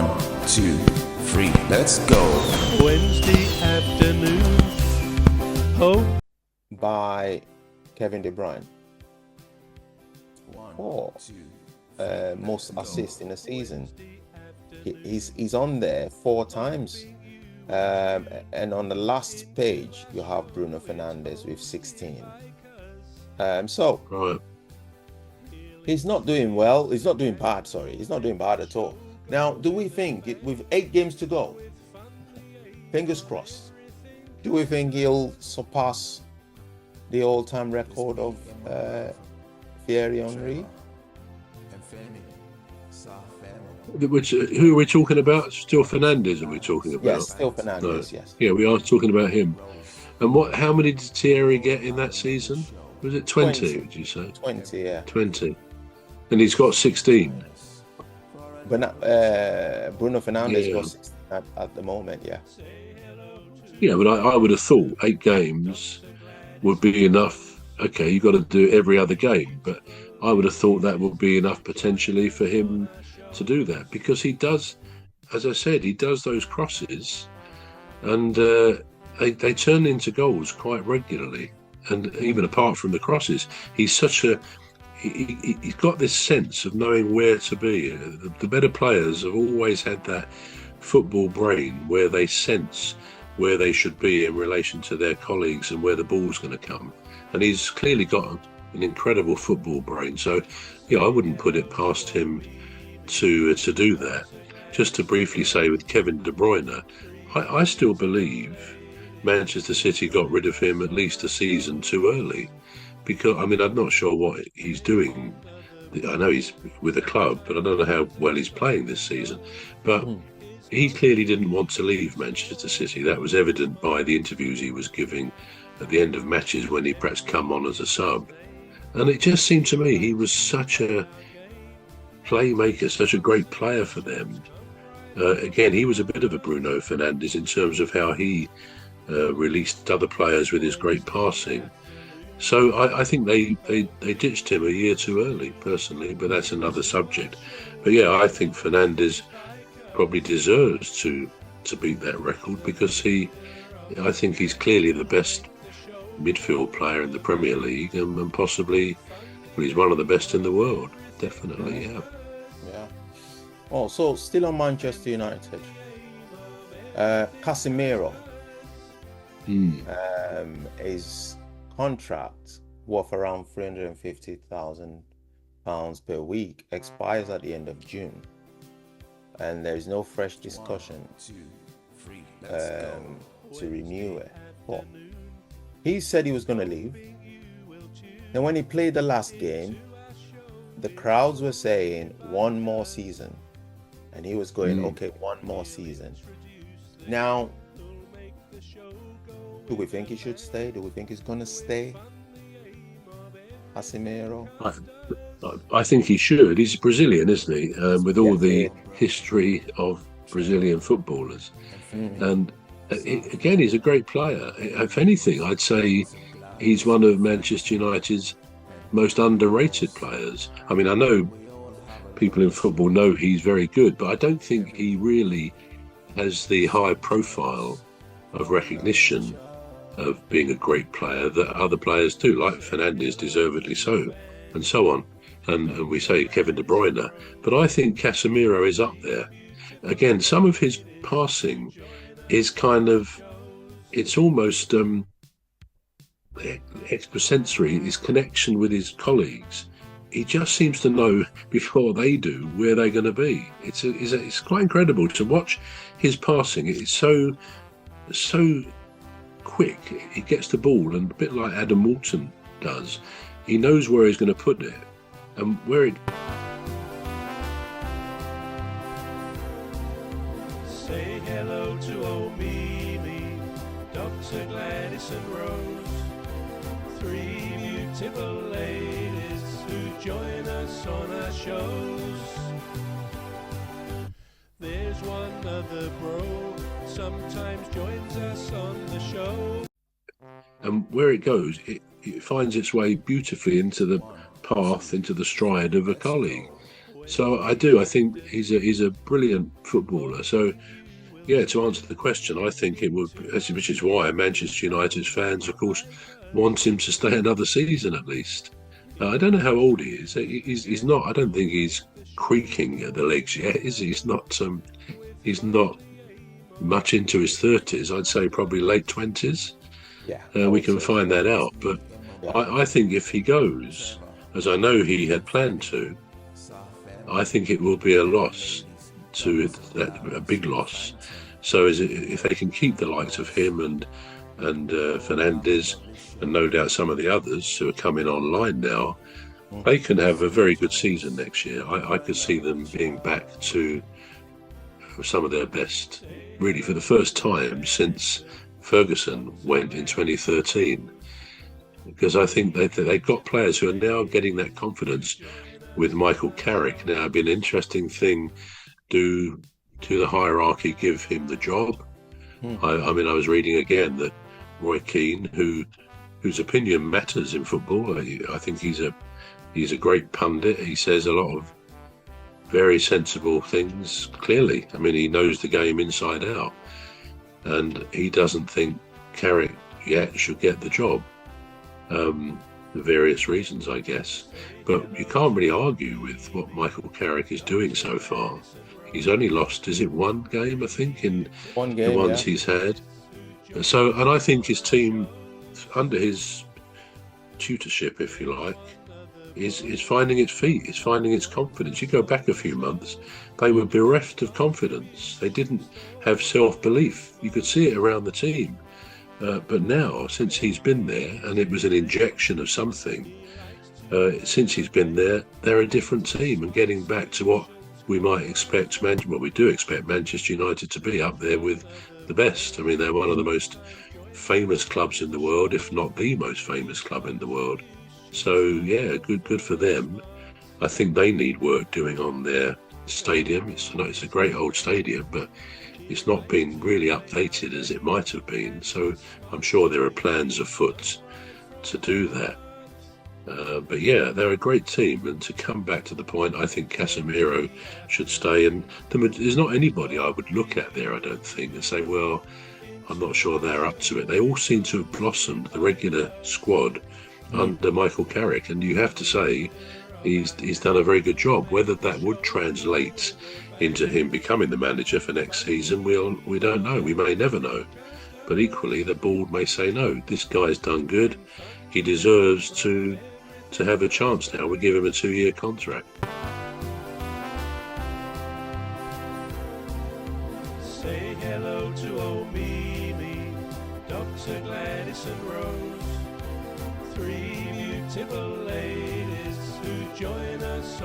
1, 2, 3, let's go. Wednesday afternoon. Oh. By Kevin De Bruyne. For most assists in a season. He's on there 4 times. And on the last page, you have Bruno Fernandes with 16. Right. He's not doing well. He's not doing bad, sorry. He's not doing bad at all. Now, do we think, with 8 games to go, fingers crossed, do we think he'll surpass the all-time record of Thierry Henry? Who are we talking about? Still Fernandes, are we talking about? Yes, still Fernandes, yes. Yeah, we are talking about him. And how many did Thierry get in that season? Was it 20, would you say? 20, yeah. 20. And he's got 16. But Bruno Fernandes was 16 at the moment, yeah. Yeah, but I would have thought 8 games would be enough. Okay, you've got to do every other game, but I would have thought that would be enough potentially for him to do that, because he does, as I said, he does those crosses, and they turn into goals quite regularly. And even apart from the crosses, he's he's got this sense of knowing where to be. The better players have always had that football brain where they sense where they should be in relation to their colleagues and where the ball's going to come. And he's clearly got an incredible football brain. So, yeah, I wouldn't put it past him to do that. Just to briefly say, with Kevin De Bruyne, I still believe Manchester City got rid of him at least a season too early, because I'm not sure what he's doing. I know he's with a club, but I don't know how well he's playing this season. But he clearly didn't want to leave Manchester City. That was evident by the interviews he was giving at the end of matches when he perhaps come on as a sub. And it just seemed to me he was such a playmaker, such a great player for them. Again, he was a bit of a Bruno Fernandes in terms of how he released other players with his great passing. So I think they ditched him a year too early, personally, but that's another subject. But yeah, I think Fernandes probably deserves to beat that record, because I think he's clearly the best midfield player in the Premier League, and possibly, well, he's one of the best in the world, definitely, yeah. Oh, so still on Manchester United, Casemiro. His contract, worth around £350,000 per week, expires at the end of June, and there is no fresh discussion to renew it. But he said he was going to leave. And when he played the last game, the crowds were saying 1 more season, and he was going, okay, 1 more season. Now, do we think he should stay? Do we think he's going to stay? Casemiro? I think he should. He's Brazilian, isn't he? With all the history of Brazilian footballers. And again, he's a great player. If anything, I'd say he's one of Manchester United's most underrated players. I mean, I know people in football know he's very good, but I don't think he really has the high profile of recognition of being a great player that other players do, like Fernandes, deservedly so, and so on. And we say Kevin De Bruyne, but I think Casemiro is up there. Again, some of his passing is it's almost extrasensory, his connection with his colleagues. He just seems to know before they do where they're going to be. It's quite incredible to watch his passing. It's so quick. He gets the ball, and a bit like Adam Morton does, he knows where he's going to put it and where it. Say hello to old Mimi, Dr. Gladys and Rose, 3 beautiful ladies who join us on our shows. There's one other bro, sometimes joins us on the show. And where it goes, it finds its way beautifully into the path, into the stride of a colleague. So I do. I think he's a brilliant footballer. So yeah, to answer the question, I think it would, which is why Manchester United's fans, of course, want him to stay another season at least. I don't know how old he is. He's not. I don't think he's creaking at the legs yet, is he? He's not much into his 30s. I'd say probably late 20s. Yeah, We can find that out. But Yeah. I think if he goes, as I know he had planned to, I think it will be a loss a big loss. So if they can keep the likes of him and Fernandes and no doubt some of the others who are coming online now, they can have a very good season next year. I could see them being back to some of their best, really, for the first time since Ferguson went in 2013. Because I think they've got players who are now getting that confidence with Michael Carrick. Now, it'd be an interesting thing. Do the hierarchy give him the job? I mean, I was reading again that Roy Keane, whose opinion matters in football, I think he's a great pundit. He says a lot of very sensible things, clearly. I mean, he knows the game inside out. And he doesn't think Carrick yet should get the job. For various reasons, I guess. But you can't really argue with what Michael Carrick is doing so far. He's only lost, is it one game, I think, in One game, the ones he's had. So, and I think his team, under his tutorship, if you like, is finding its feet, is finding its confidence. You go back a few months, they were bereft of confidence. They didn't have self-belief. You could see it around the team. But now, since he's been there, and it was an injection of something, since he's been there, they're a different team and getting back to what we might expect, we do expect Manchester United to be up there with the best. I mean, they're one of the most famous clubs in the world, if not the most famous club in the world. So, yeah, good for them. I think they need work doing on their stadium. It's a great old stadium, but it's not been really updated as it might have been. So I'm sure there are plans afoot to do that. But yeah, they're a great team. And to come back to the point, I think Casemiro should stay. And there's not anybody I would look at there, I don't think, and say, well, I'm not sure they're up to it. They all seem to have blossomed, the regular squad, under Michael Carrick. And you have to say he's done a very good job. Whether that would translate into him becoming the manager for next season, we don't know. We may never know. But equally, the board may say, no, this guy's done good. He deserves to have a chance now. We give him a 2-year contract. Say hello to old Mimi, Dr. Gladys and Rose, 3 beautiful ladies who join us.